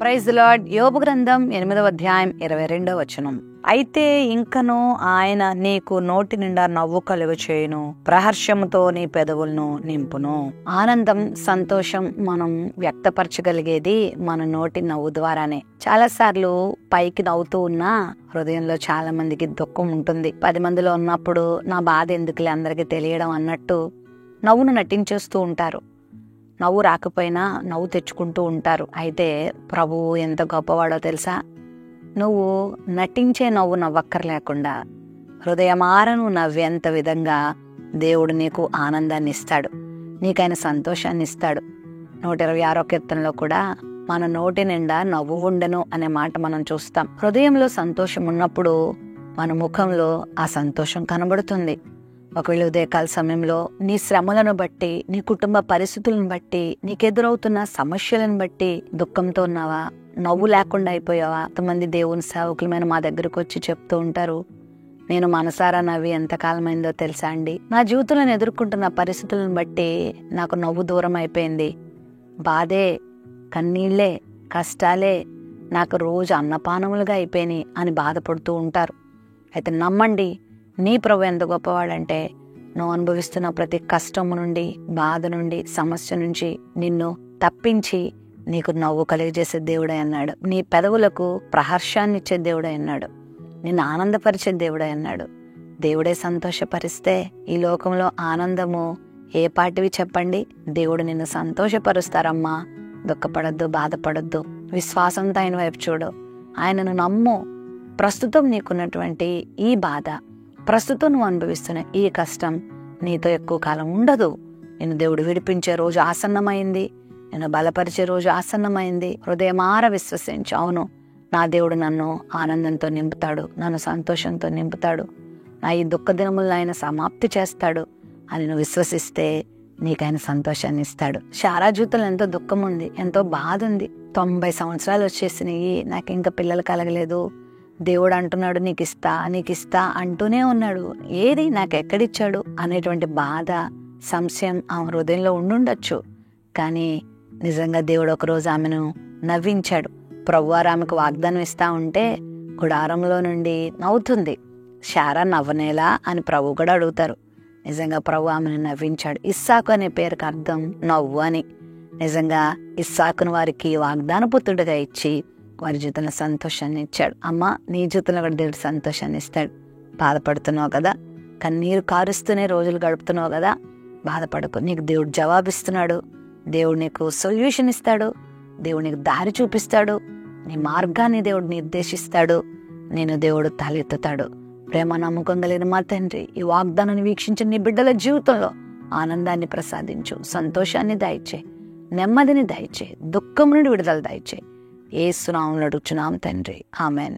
Praise the lord. యోబు గ్రంథం 8వ అధ్యాయం 22వ వచనం. అయితే ఇంకను ఆయన నీకు నోటి నిండా నవ్వు కలుగ చేయును, ప్రహర్షముతో నీ పెదవులను నింపును. ఆనందం, సంతోషం మనం వ్యక్తపరచగలిగేది మన నోటి నవ్వు ద్వారానే. చాలా సార్లు పైకి నవ్వుతూ ఉన్నా హృదయంలో చాలా మందికి దుఃఖం ఉంటుంది. 10 మందిలో ఉన్నప్పుడు నా బాధ ఎందుకులే అందరికీ తెలియడం అన్నట్టు నవ్వును నటించేస్తూ ఉంటారు. నవ్వు రాకపోయినా నవ్వు తెచ్చుకుంటూ ఉంటారు. అయితే ప్రభువు ఎంత గొప్పవాడో తెలుసా? నువ్వు నటించే నవ్వు నవ్వక్కర్లేకుండా హృదయమారను నవ్వేంత విధంగా దేవుడు నీకు ఆనందాన్ని ఇస్తాడు, నీకైన సంతోషాన్ని ఇస్తాడు. 126వ కీర్తనలో కూడా మన నోటి నిండా నవ్వు ఉండెను అనే మాట మనం చూస్తాం. హృదయంలో సంతోషం ఉన్నప్పుడు మన ముఖంలో ఆ సంతోషం కనబడుతుంది. ఒకవేళ ఉదయకాల సమయంలో నీ శ్రమలను బట్టి, నీ కుటుంబ పరిస్థితులను బట్టి, నీకెదురవుతున్న సమస్యలను బట్టి దుఃఖంతో ఉన్నావా? నవ్వు లేకుండా అయిపోయావా? కొంతమంది దేవుని సేవకులమైన మా దగ్గరకు వచ్చి చెప్తూ ఉంటారు, నేను మనసారా నవ్వి ఎంతకాలమైందో తెలుసా అండి, నా జీవితంలో ఎదుర్కొంటున్న పరిస్థితులను బట్టి నాకు నవ్వు దూరం అయిపోయింది, బాధే, కన్నీళ్లే, కష్టాలే నాకు రోజు అన్నపానములుగా అయిపోయినాయి అని బాధపడుతూ ఉంటారు. అయితే నమ్మండి, నీ ప్రభు ఎంత గొప్పవాడంటే నువ్వు అనుభవిస్తున్న ప్రతి కష్టము నుండి, బాధ నుండి, సమస్య నుంచి నిన్ను తప్పించి నీకు నవ్వు కలిగజేసే దేవుడే అన్నాడు. నీ పెదవులకు ప్రహర్షాన్ని ఇచ్చే దేవుడే అన్నాడు. నిన్ను ఆనందపరిచే దేవుడే అన్నాడు. దేవుడే సంతోషపరిస్తే ఈ లోకంలో ఆనందము ఏ పాటివి చెప్పండి? దేవుడు నిన్ను సంతోషపరుస్తారమ్మా. దుఃఖపడద్దు, బాధపడద్దు, విశ్వాసంతో ఆయన వైపు చూడు, ఆయనను నమ్ము. ప్రస్తుతం నీకున్నటువంటి ఈ బాధ, ప్రస్తుతం నువ్వు అనుభవిస్తున్న ఈ కష్టం నీతో ఎక్కువ కాలం ఉండదు. నిన్ను దేవుడు విడిపించే రోజు ఆసన్నమైంది, నిన్ను బలపరిచే రోజు ఆసన్నమైంది. హృదయమార విశ్వసించు, అవును నా దేవుడు నన్ను ఆనందంతో నింపుతాడు, నన్ను సంతోషంతో నింపుతాడు, నా ఈ దుఃఖ దినములను ఆయన సమాప్తి చేస్తాడు అని నువ్వు విశ్వసిస్తే నీకైన సంతోషాన్ని ఇస్తాడు. శారా జీవితంలో ఎంతో దుఃఖం ఉంది, ఎంతో బాధ ఉంది. 90 సంవత్సరాలు వచ్చేసినాయి, నాకు ఇంకా పిల్లలు కలగలేదు, దేవుడు అంటున్నాడు నీకు ఇస్తా అంటూనే ఉన్నాడు, ఏది నాకు ఎక్కడిచ్చాడు అనేటువంటి బాధ, సంశయం ఆమె హృదయంలో ఉండుండొచ్చు. కానీ నిజంగా దేవుడు ఒకరోజు ఆమెను నవ్వించాడు. ప్రభువారు ఆమెకు వాగ్దానం ఇస్తా ఉంటే గుడారంలో నుండి నవ్వుతుంది. శారా నవ్వనేలా అని ప్రభు కూడా అడుగుతారు. నిజంగా ప్రభు ఆమెను నవ్వించాడు. ఇస్సాకు అనే పేరుకి అర్థం నవ్వు అని. నిజంగా ఇస్సాకును వారికి వాగ్దాన పుత్రుడిగా ఇచ్చి వారి జీవితంలో సంతోషాన్ని ఇచ్చాడు. అమ్మ, నీ జీవితంలో కూడా దేవుడు సంతోషాన్ని ఇస్తాడు. బాధపడుతున్నావు కదా, కన్నీరు కారుస్తూనే రోజులు గడుపుతున్నావు కదా, బాధపడకు. నీకు దేవుడు జవాబిస్తున్నాడు, దేవుడు నీకు సొల్యూషన్ ఇస్తాడు, దేవుడు నీకు దారి చూపిస్తాడు, నీ మార్గాన్ని దేవుడు నిర్దేశిస్తాడు, నేను దేవుడు తలెత్తుతాడు. ప్రేమ నమ్మకం కలిగిన మా తండ్రి, ఈ వాగ్దానాన్ని వీక్షించిన నీ బిడ్డల జీవితంలో ఆనందాన్ని ప్రసాదించు, సంతోషాన్ని దయచే, నెమ్మదిని దయచే, దుఃఖం నుండి విడుదల దయచే. యేసు నామములో అడుగుచున్నాం తండ్రి, ఆమెన్.